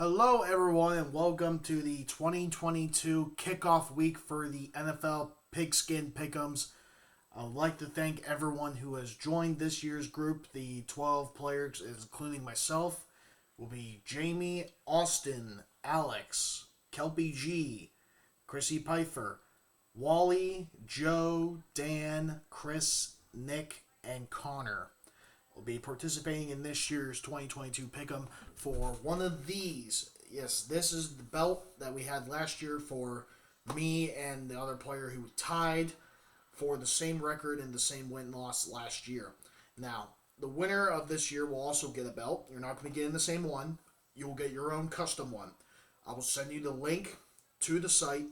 Hello, everyone, and welcome to the 2022 kickoff week for the NFL Pigskin Pickems. I would like to thank everyone who has joined this year's group. The 12 players, including myself, will be Jamie, Austin, Alex, Kelpie G, Chrissy Pfeiffer, Wally, Joe, Dan, Chris, Nick, and Connor will be participating in this year's 2022 Pick'em for one of these. Yes, this is the belt that we had last year for me and the other player who tied for the same record and the same win-loss last year. Now, the winner of this year will also get a belt. You're not going to get in the same one. You will get your own custom one. I will send you the link to the site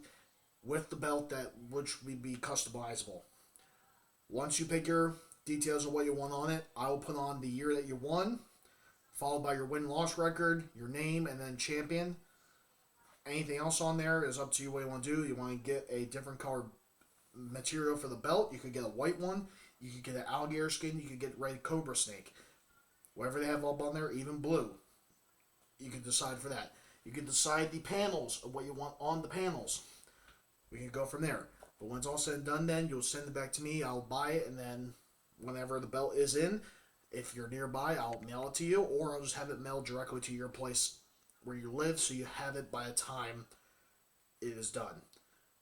with the belt which will be customizable. Once you pick your details of what you want on it, I will put on the year that you won, followed by your win-loss record, your name, and then champion. Anything else on there is up to you what you want to do. You want to get a different colored material for the belt, you could get a white one, you could get an alligator skin, you could get red cobra snake. Whatever they have up on there, even blue. You can decide for that. You can decide the panels of what you want on the panels. We can go from there. But when it's all said and done, then you'll send it back to me. I'll buy it, and then whenever the belt is in, if you're nearby, I'll mail it to you, or I'll just have it mailed directly to your place where you live, so you have it by the time it is done.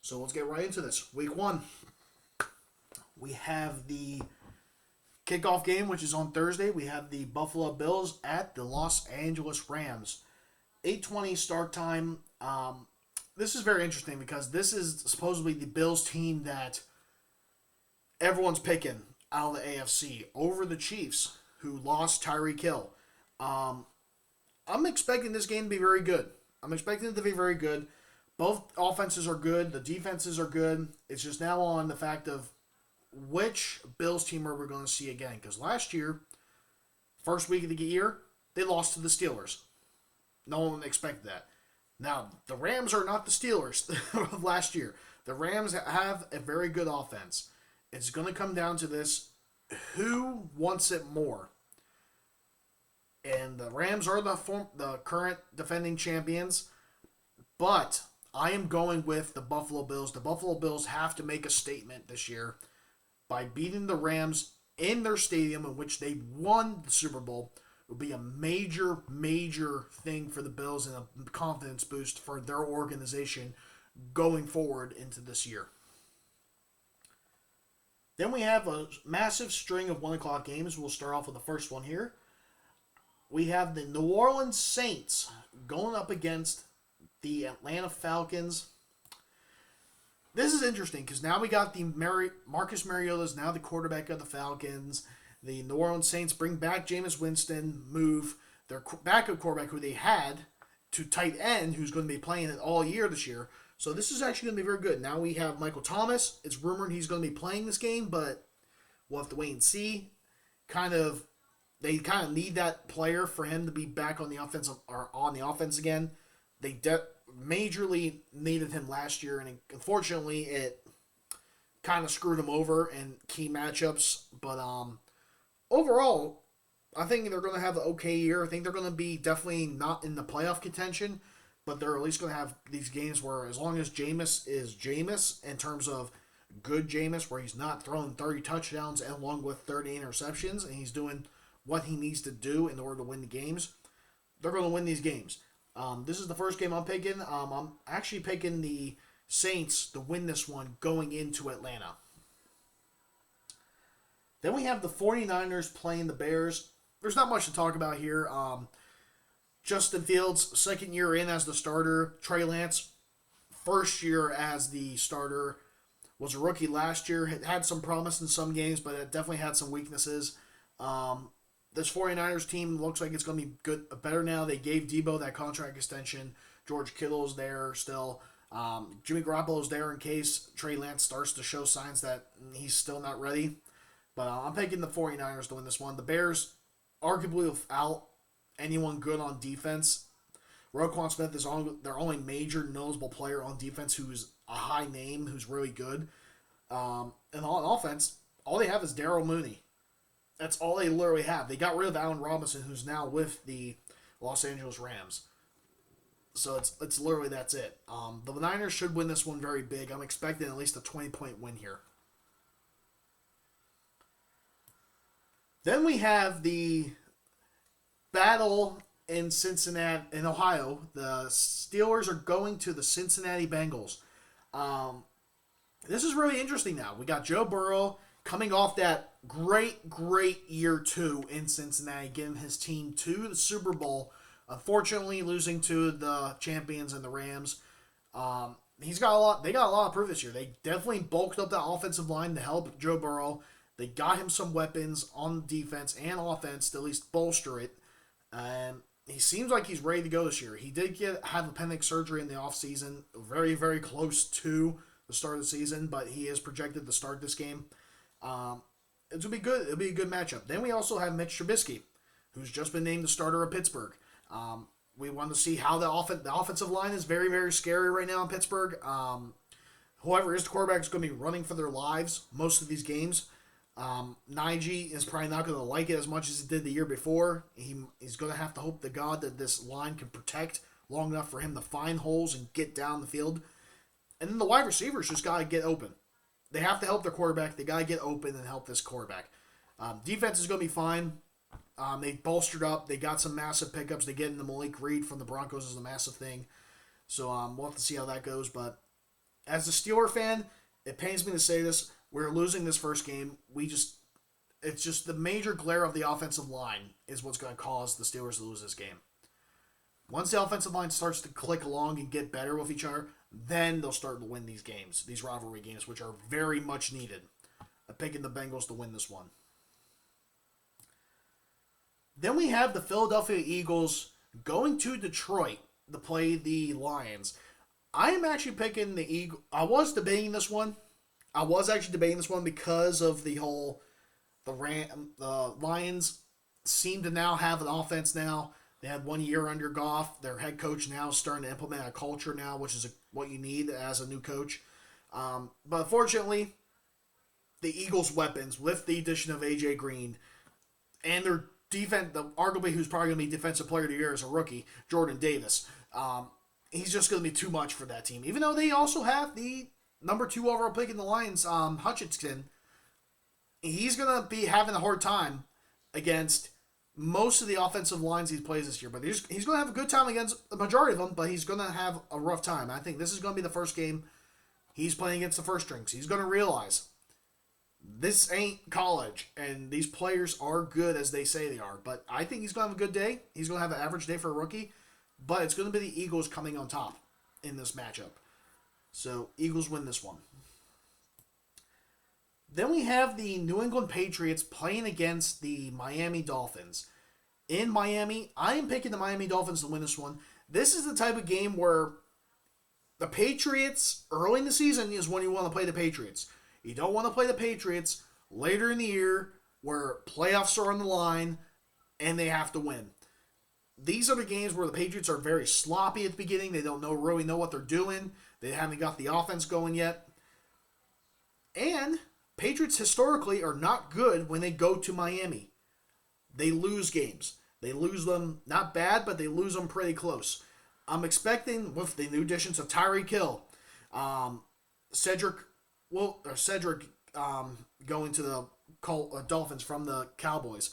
So let's get right into this. Week 1, we have the kickoff game, which is on Thursday. We have the Buffalo Bills at the Los Angeles Rams. 8:20 start time. This is very interesting because this is supposedly the Bills team that everyone's picking out of the AFC over the Chiefs, who lost Tyreek Hill. I'm expecting this game to be very good. Both offenses are good. The defenses are good. It's just now on the fact of which Bills team are we going to see again. Because last year, first week of the year, they lost to the Steelers. No one expected that. Now, the Rams are not the Steelers of last year. The Rams have a very good offense. It's going to come down to this: who wants it more? And the Rams are the current defending champions, but I am going with the Buffalo Bills. The Buffalo Bills have to make a statement this year by beating the Rams in their stadium in which they won the Super Bowl. It will be a major, major thing for the Bills and a confidence boost for their organization going forward into this year. Then we have a massive string of 1 o'clock games. We'll start off with the first one here. We have the New Orleans Saints going up against the Atlanta Falcons. This is interesting because now we got Marcus Mariota is now the quarterback of the Falcons. The New Orleans Saints bring back Jameis Winston, move their backup quarterback who they had to tight end, who's going to be playing it all year this year. So this is actually going to be very good. Now we have Michael Thomas. It's rumored he's going to be playing this game, but we'll have to wait and see. They kind of need that player for him to be back on the offense again. They majorly needed him last year, and unfortunately, it kind of screwed him over in key matchups. But overall, I think they're going to have an okay year. I think they're going to be definitely not in the playoff contention, but they're at least going to have these games where, as long as Jameis is Jameis, in terms of good Jameis, where he's not throwing 30 touchdowns and along with 30 interceptions, and he's doing what he needs to do in order to win the games, they're going to win these games. This is the first game I'm picking. I'm actually picking the Saints to win this one going into Atlanta. Then we have the 49ers playing the Bears. There's not much to talk about here. Justin Fields, second year in as the starter. Trey Lance, first year as the starter. Was a rookie last year. Had some promise in some games, but it definitely had some weaknesses. This 49ers team looks like it's going to be better now. They gave Debo that contract extension. George Kittle's there still. Jimmy Garoppolo's there in case Trey Lance starts to show signs that he's still not ready. But I'm picking the 49ers to win this one. The Bears, arguably without anyone good on defense. Roquan Smith is their only major noticeable player on defense who's a high name, who's really good. And on offense, all they have is Darryl Mooney. That's all they literally have. They got rid of Allen Robinson, who's now with the Los Angeles Rams. So it's literally that's it. The Niners should win this one very big. I'm expecting at least a 20-point win here. Then we have the battle in Cincinnati, in Ohio. The Steelers are going to the Cincinnati Bengals. Um, this is really interesting now. We got Joe Burrow coming off that great year two in Cincinnati, getting his team to the Super Bowl. Unfortunately, losing to the champions and the Rams. He's got a lot. They got a lot of proof this year. They definitely bulked up that offensive line to help Joe Burrow. They got him some weapons on defense and offense to at least bolster it. And he seems like he's ready to go this year. He did have appendix surgery in the offseason, very close to the start of the season, but he is projected to start this game. It'll be good. It'll be a good matchup. Then we also have Mitch Trubisky, who's just been named the starter of Pittsburgh. We want to see how the offensive line is very scary right now in Pittsburgh. Whoever is the quarterback is going to be running for their lives most of these games. Najee is probably not going to like it as much as he did the year before. He's going to have to hope to God that this line can protect long enough for him to find holes and get down the field. And then the wide receivers just got to get open. They have to help their quarterback. They got to get open and help this quarterback. Defense is going to be fine. They bolstered up. They got some massive pickups. They get into Malik Reed from the Broncos is a massive thing. So we'll have to see how that goes. But as a Steeler fan, it pains me to say this. We're losing this first game. It's just the major glare of the offensive line is what's going to cause the Steelers to lose this game. Once the offensive line starts to click along and get better with each other, then they'll start to win these games, these rivalry games, which are very much needed. I'm picking the Bengals to win this one. Then we have the Philadelphia Eagles going to Detroit to play the Lions. I am actually picking the Eagles. I was actually debating this one because of the whole the Lions seem to now have an offense now. They had 1 year under Goff. Their head coach now is starting to implement a culture now, which is what you need as a new coach. But unfortunately, the Eagles' weapons, with the addition of A.J. Green, and their defense, arguably who's probably going to be Defensive Player of the Year as a rookie, Jordan Davis, he's just going to be too much for that team. Even though they also have the number 2 overall pick in the Lions, Hutchinson, he's going to be having a hard time against most of the offensive lines he plays this year. But he's going to have a good time against the majority of them, but he's going to have a rough time. I think this is going to be the first game he's playing against the first strings. He's going to realize this ain't college, and these players are good as they say they are. But I think he's going to have a good day. He's going to have an average day for a rookie, but it's going to be the Eagles coming on top in this matchup. So, Eagles win this one. Then we have the New England Patriots playing against the Miami Dolphins. In Miami, I am picking the Miami Dolphins to win this one. This is the type of game where the Patriots, early in the season, is when you want to play the Patriots. You don't want to play the Patriots later in the year where playoffs are on the line and they have to win. These are the games where the Patriots are very sloppy at the beginning. They don't really know what they're doing. They haven't got the offense going yet. And Patriots historically are not good when they go to Miami. They lose games. They lose them not bad, but they lose them pretty close. I'm expecting, with the new additions of Tyreek Hill, Cedric going to the Dolphins from the Cowboys.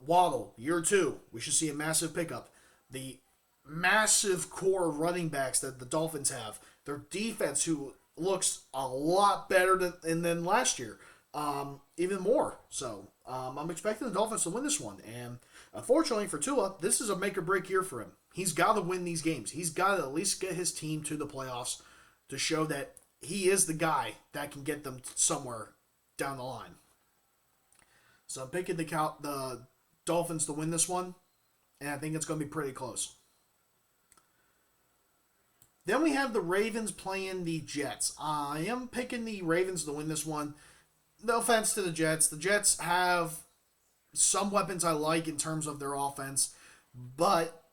Waddle, year 2, we should see a massive pickup. The massive core running backs that the Dolphins have. Their defense, who looks a lot better than last year. Even more. So, I'm expecting the Dolphins to win this one. And unfortunately for Tua, this is a make or break year for him. He's got to win these games. He's got to at least get his team to the playoffs to show that he is the guy that can get them somewhere down the line. So I'm picking the Dolphins to win this one, and I think it's going to be pretty close. Then we have the Ravens playing the Jets. I am picking the Ravens to win this one. No offense to the Jets. The Jets have some weapons I like in terms of their offense, but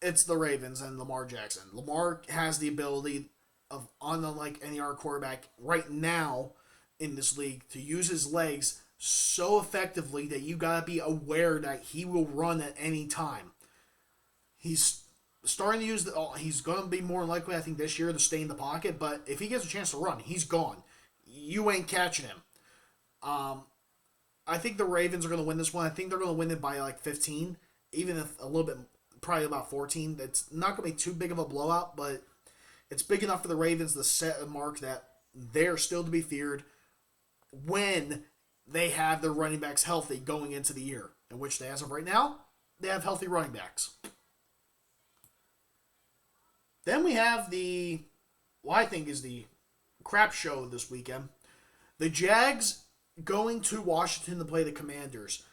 it's the Ravens and Lamar Jackson. Lamar has the ability of, unlike any other quarterback right now in this league, to use his legs so effectively that you gotta be aware that he will run at any time. He's starting to use he's going to be more likely, I think, this year to stay in the pocket. But if he gets a chance to run, he's gone. You ain't catching him. I think the Ravens are going to win this one. I think they're going to win it by like 15, even if a little bit, probably about 14. It's not going to be too big of a blowout, but it's big enough for the Ravens to set a mark that they're still to be feared when they have their running backs healthy going into the year, in which they, as of right now, they have healthy running backs. Then we have what I think is the crap show this weekend. The Jags going to Washington to play the Commanders.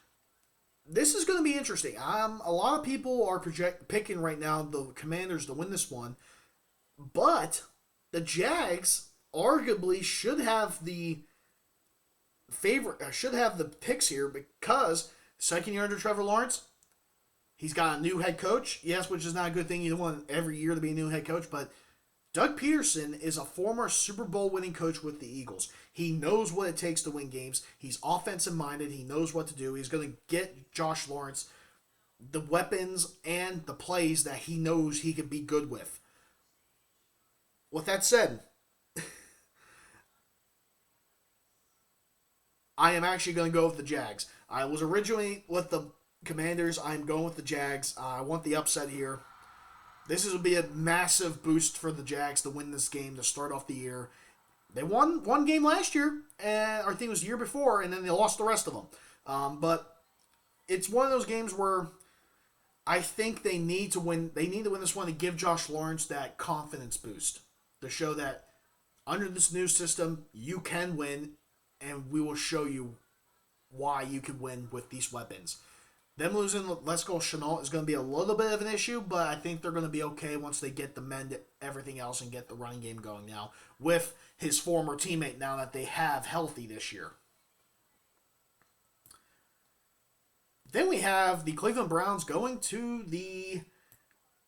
This is going to be interesting. A lot of people are picking right now the Commanders to win this one, but the Jags arguably should have the picks here because second year under Trevor Lawrence, he's got a new head coach. Yes, which is not a good thing. You don't want every year to be a new head coach, but Doug Peterson is a former Super Bowl winning coach with the Eagles. He knows what it takes to win games. He's offensive minded. He knows what to do. He's going to get Josh Lawrence the weapons and the plays that he knows he could be good with. With that said, I am actually going to go with the Jags. I was originally with the Commanders. I'm going with the Jags. I want the upset here. This will be a massive boost for the Jags to win this game to start off the year. They won one game last year, and I think it was the year before, and then they lost the rest of them. But it's one of those games where I think they need to win. They need to win this one to give Josh Lawrence that confidence boost to show that under this new system you can win, and we will show you why you can win with these weapons. Them losing Lesko Shenault is going to be a little bit of an issue, but I think they're going to be okay once they get the mend everything else and get the running game going now with his former teammate now that they have healthy this year. Then we have the Cleveland Browns going to the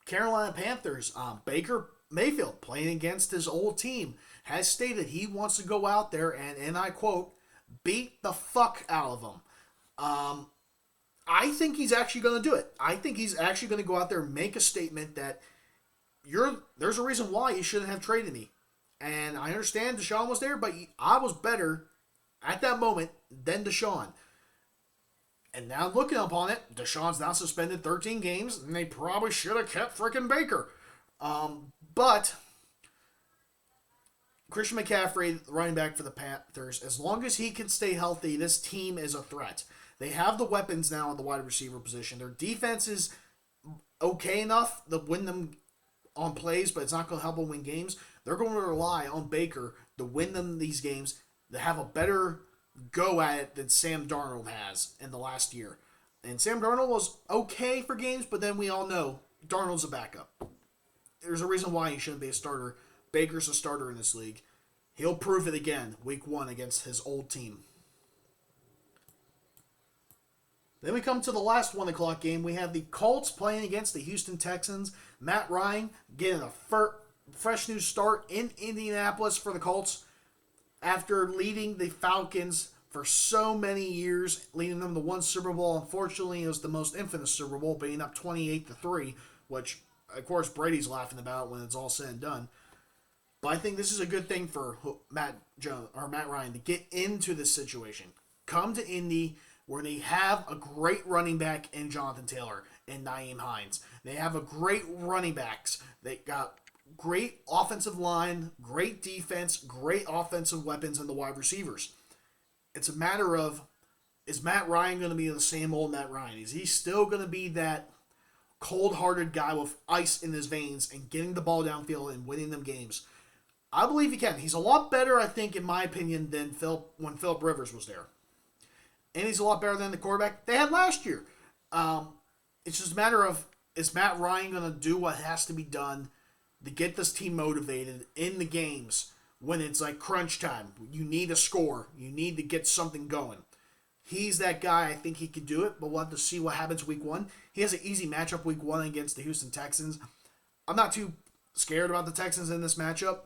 Carolina Panthers. Baker Mayfield, playing against his old team, has stated he wants to go out there and I quote, beat the fuck out of them. I think he's actually going to do it. I think he's actually going to go out there and make a statement that there's a reason why you shouldn't have traded me. And I understand Deshaun was there, but I was better at that moment than Deshaun. And now looking upon it, Deshaun's now suspended 13 games, and they probably should have kept freaking Baker. But Christian McCaffrey, running back for the Panthers, as long as he can stay healthy, this team is a threat. They have the weapons now in the wide receiver position. Their defense is okay enough to win them on plays, but it's not going to help them win games. They're going to rely on Baker to win them these games, to have a better go at it than Sam Darnold has in the last year. And Sam Darnold was okay for games, but then we all know Darnold's a backup. There's a reason why he shouldn't be a starter. Baker's a starter in this league. He'll prove it again week 1 against his old team. Then we come to the last 1 o'clock game. We have the Colts playing against the Houston Texans. Matt Ryan getting a fresh new start in Indianapolis for the Colts after leading the Falcons for so many years, leading them to one Super Bowl. Unfortunately, it was the most infamous Super Bowl, being up 28-3, which, of course, Brady's laughing about when it's all said and done. But I think this is a good thing for Matt Ryan to get into this situation. Come to Indy, where they have a great running back in Jonathan Taylor and Nyheim Hines. They have a great running backs. They got great offensive line, great defense, great offensive weapons in the wide receivers. It's a matter of, is Matt Ryan going to be the same old Matt Ryan? Is he still going to be that cold-hearted guy with ice in his veins and getting the ball downfield and winning them games? I believe he can. He's a lot better, I think, in my opinion, than when Phillip Rivers was there. And he's a lot better than the quarterback they had last year. It's just a matter of, is Matt Ryan going to do what has to be done to get this team motivated in the games when it's like crunch time? You need a score. You need to get something going. He's that guy. I think he can do it, but we'll have to see what happens week 1. He has an easy matchup week 1 against the Houston Texans. I'm not too scared about the Texans in this matchup.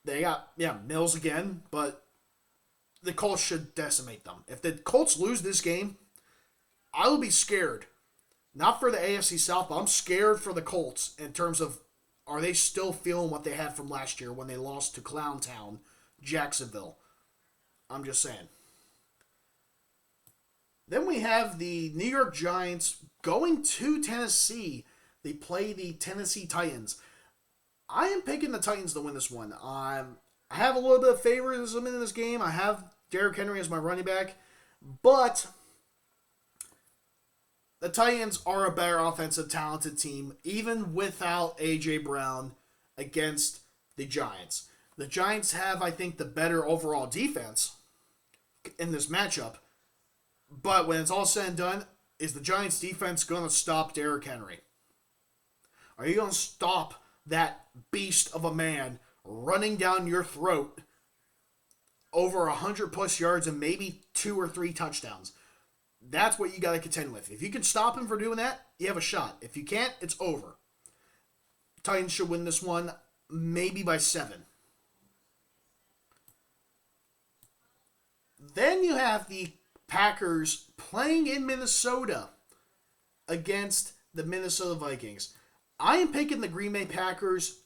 They got, Mills again, but the Colts should decimate them. If the Colts lose this game, I will be scared Not for the AFC South, but I'm scared for the Colts in terms of are they still feeling what they had from last year when they lost to Clown Town, Jacksonville? I'm just saying. Then we have the New York Giants going to Tennessee. They play the Tennessee Titans. I am picking the Titans to win this one. I have a little bit of favoritism in this game. I have Derrick Henry as my running back, but the Titans are a better offensive, talented team, even without A.J. Brown against the Giants. The Giants have, I think, the better overall defense in this matchup, but when it's all said and done, is the Giants' defense going to stop Derrick Henry? Are you going to stop that beast of a man running down your throat over 100 plus yards and maybe 2 or 3 touchdowns? That's what you got to contend with. If you can stop him from doing that, you have a shot. If you can't, it's over. Titans should win this one, maybe by 7. Then you have the Packers playing in Minnesota against the Minnesota Vikings. I am picking the Green Bay Packers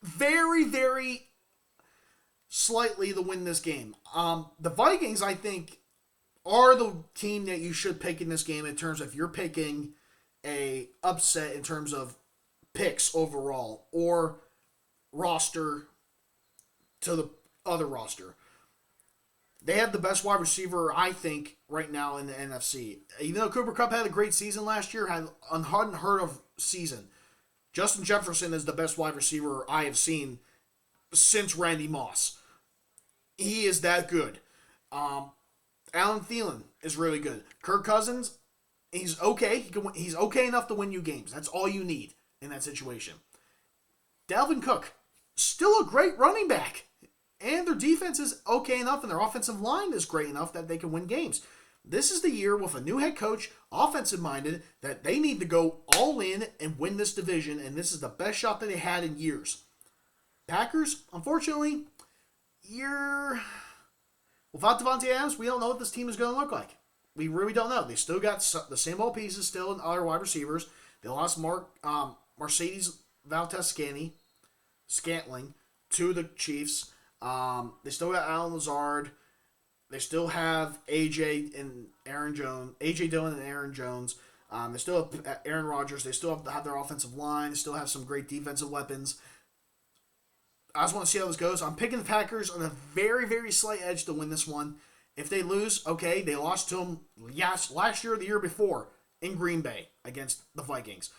very, very slightly to win this game. The Vikings, I think, are the team that you should pick in this game in terms of you're picking a upset in terms of picks overall or roster to the other roster. They have the best wide receiver, I think, right now in the NFC. Even though Cooper Kupp had a great season last year, had an unheard of season, Justin Jefferson is the best wide receiver I have seen since Randy Moss. He is that good. Alan Thielen is really good. Kirk Cousins, he's okay. He's okay enough to win you games. That's all you need in that situation. Dalvin Cook, still a great running back. And their defense is okay enough, and their offensive line is great enough that they can win games. This is the year with a new head coach, offensive-minded, that they need to go all in and win this division, and this is the best shot that they had in years. Packers, unfortunately, you're... Without Devontae Adams, we don't know what this team is going to look like. We really don't know. They still got the same old pieces still in other wide receivers. They lost Mercedes Valdes-Scantling to the Chiefs. They still got Alan Lazard. They still have AJ Dillon and Aaron Jones. They still have Aaron Rodgers. They still have their offensive line. They still have some great defensive weapons. I just want to see how this goes. I'm picking the Packers on a very, very slight edge to win this one. If they lose, okay, they lost to them last year or the year before in Green Bay against the Vikings.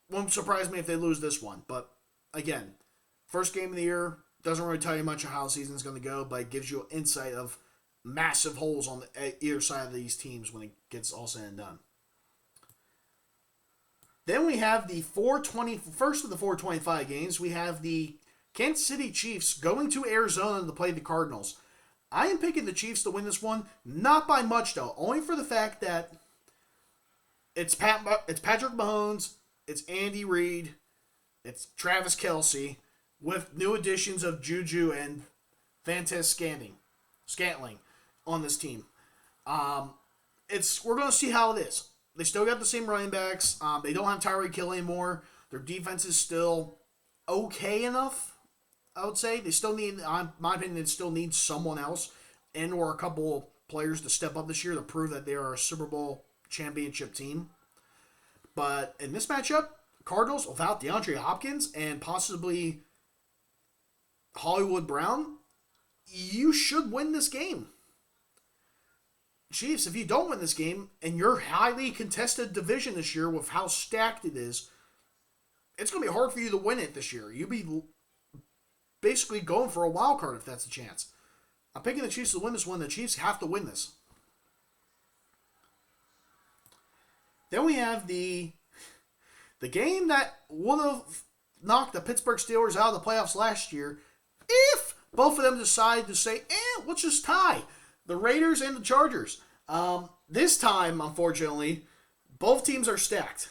Won't surprise me if they lose this one. But, again, first game of the year, doesn't really tell you much of how the season's going to go, but it gives you an insight of massive holes on either side of these teams when it gets all said and done. Then we have the first of the 425 games. We have the Kansas City Chiefs going to Arizona to play the Cardinals. I am picking the Chiefs to win this one, not by much though, only for the fact that it's Patrick Mahomes, it's Andy Reid, it's Travis Kelce, with new additions of Juju and Scantling on this team. We're going to see how it is. They still got the same running backs. They don't have Tyreek Hill anymore. Their defense is still okay enough, I would say. They still need, in my opinion, they still need someone else and or a couple players to step up this year to prove that they are a Super Bowl championship team. But in this matchup, Cardinals without DeAndre Hopkins and possibly Hollywood Brown, you should win this game. Chiefs, if you don't win this game, and your highly contested division this year with how stacked it is, it's going to be hard for you to win it this year. You'll be basically going for a wild card if that's the chance. I'm picking the Chiefs to win this one. The Chiefs have to win this. Then we have the game that would have knocked the Pittsburgh Steelers out of the playoffs last year if both of them decide to say, let's just tie. The Raiders and the Chargers. This time, unfortunately, both teams are stacked.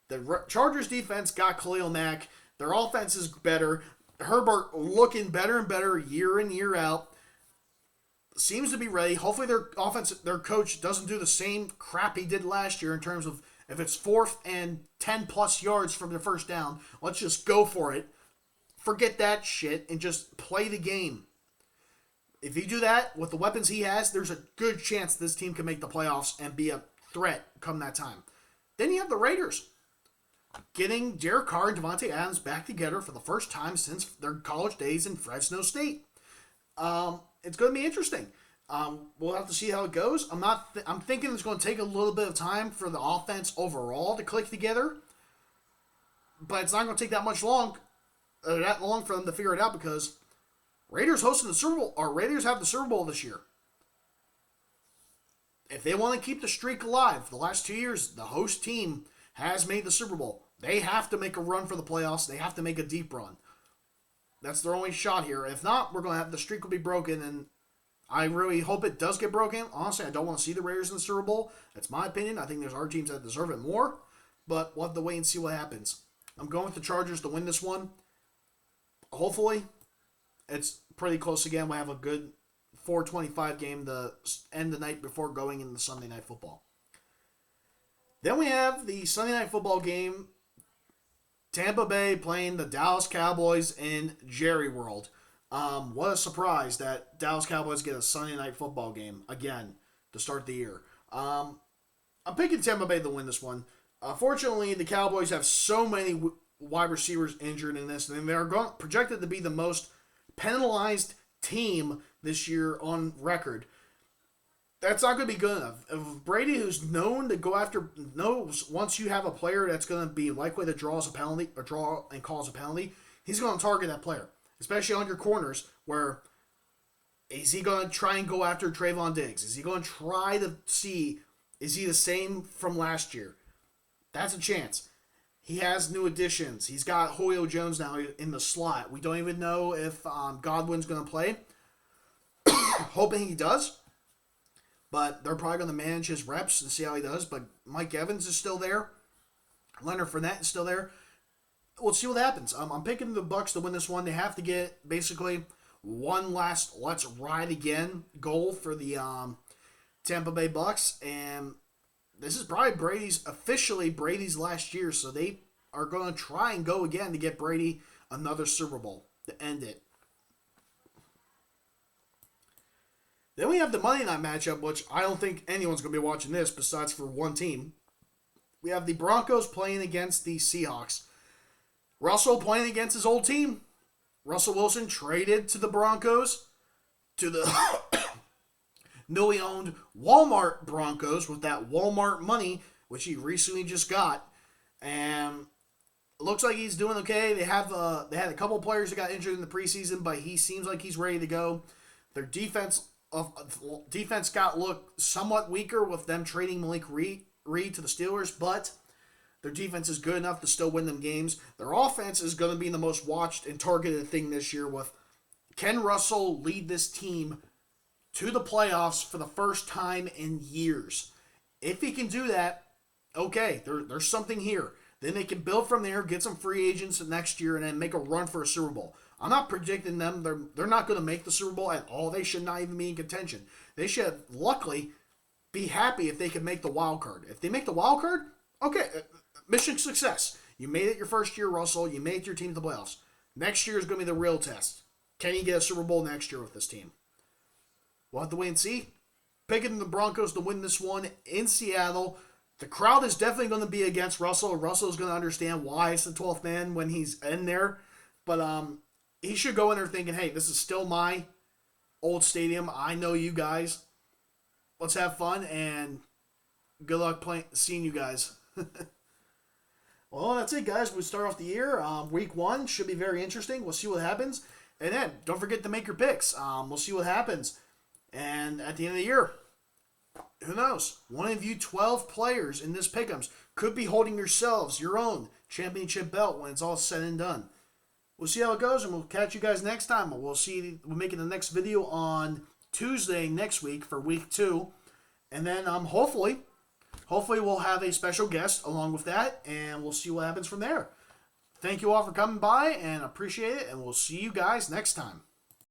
The Chargers defense got Khalil Mack. Their offense is better. Herbert looking better and better year in, year out. Seems to be ready. Hopefully their coach doesn't do the same crap he did last year in terms of If it's 4th and 10 plus yards from the first down, let's just go for it. Forget that shit and just play the game. If you do that with the weapons he has, there's a good chance this team can make the playoffs and be a threat come that time. Then you have the Raiders getting Derek Carr and Devontae Adams back together for the first time since their college days in Fresno State. It's going to be interesting. We'll have to see how it goes. I'm thinking it's going to take a little bit of time for the offense overall to click together, but it's not going to take that long for them to figure it out because Raiders hosting the Super Bowl, or Raiders have the Super Bowl this year. If they want to keep the streak alive, the last 2 years, the host team has made the Super Bowl. They have to make a run for the playoffs. They have to make a deep run. That's their only shot here. If not, we're going to have the streak will be broken, and I really hope it does get broken. Honestly, I don't want to see the Raiders in the Super Bowl. That's my opinion. I think there's other teams that deserve it more, but we'll have to wait and see what happens. I'm going with the Chargers to win this one. Hopefully, it's pretty close again. We have a good 4:25 game to end the night before going into Sunday Night Football. Then we have the Sunday Night Football game. Tampa Bay playing the Dallas Cowboys in Jerry World. What a surprise that Dallas Cowboys get a Sunday Night Football game again to start the year. I'm picking Tampa Bay to win this one. Fortunately, the Cowboys have so many wide receivers injured in this, and they're projected to be the most penalized team this year on record. That's not going to be good enough. If Brady, who's known to go after, knows once you have a player that's going to be likely to draw and cause a penalty, he's going to target that player, especially on your corners. Where is he going to try and go after Trayvon Diggs? Is he going to try to see is he the same from last year? That's a chance. He has new additions. He's got Julio Jones now in the slot. We don't even know if Godwin's going to play. Hoping he does. But they're probably going to manage his reps and see how he does. But Mike Evans is still there. Leonard Fournette is still there. We'll see what happens. I'm picking the Bucks to win this one. They have to get basically one last let's ride again goal for the Tampa Bay Bucks. And this is probably officially Brady's last year. So they are going to try and go again to get Brady another Super Bowl to end it. Then we have the Monday night matchup, which I don't think anyone's going to be watching this besides for one team. We have the Broncos playing against the Seahawks. Russell playing against his old team. Russell Wilson traded to the Broncos, to the newly owned Walmart Broncos with that Walmart money, which he recently just got. And it looks like he's doing okay. They had a couple players that got injured in the preseason, but he seems like he's ready to go. Their defense got looked somewhat weaker with them trading Malik Reed to the Steelers, but their defense is good enough to still win them games. Their offense is going to be the most watched and targeted thing this year with can Russell lead this team to the playoffs for the first time in years. If he can do that, okay, there's something here. Then they can build from there, get some free agents next year, and then make a run for a Super Bowl. I'm not predicting them. They're not going to make the Super Bowl at all. They should not even be in contention. They should, luckily, be happy if they can make the wild card. If they make the wild card, okay, mission success. You made it your first year, Russell. You made your team to the playoffs. Next year is going to be the real test. Can you get a Super Bowl next year with this team? We'll have to wait and see. Picking the Broncos to win this one in Seattle. The crowd is definitely going to be against Russell. Russell is going to understand why it's the 12th man when he's in there. But he should go in there thinking, hey, this is still my old stadium. I know you guys. Let's have fun and good luck seeing you guys. Well, that's it, guys. We start off the year. Week 1 should be very interesting. We'll see what happens. And then don't forget to make your picks. We'll see what happens. And at the end of the year, who knows? One of you 12 players in this Pick'ems could be holding yourselves your own championship belt when it's all said and done. We'll see how it goes, and we'll catch you guys next time. We'll make the next video on Tuesday next week for week 2. And then hopefully we'll have a special guest along with that, and we'll see what happens from there. Thank you all for coming by, and appreciate it, and we'll see you guys next time.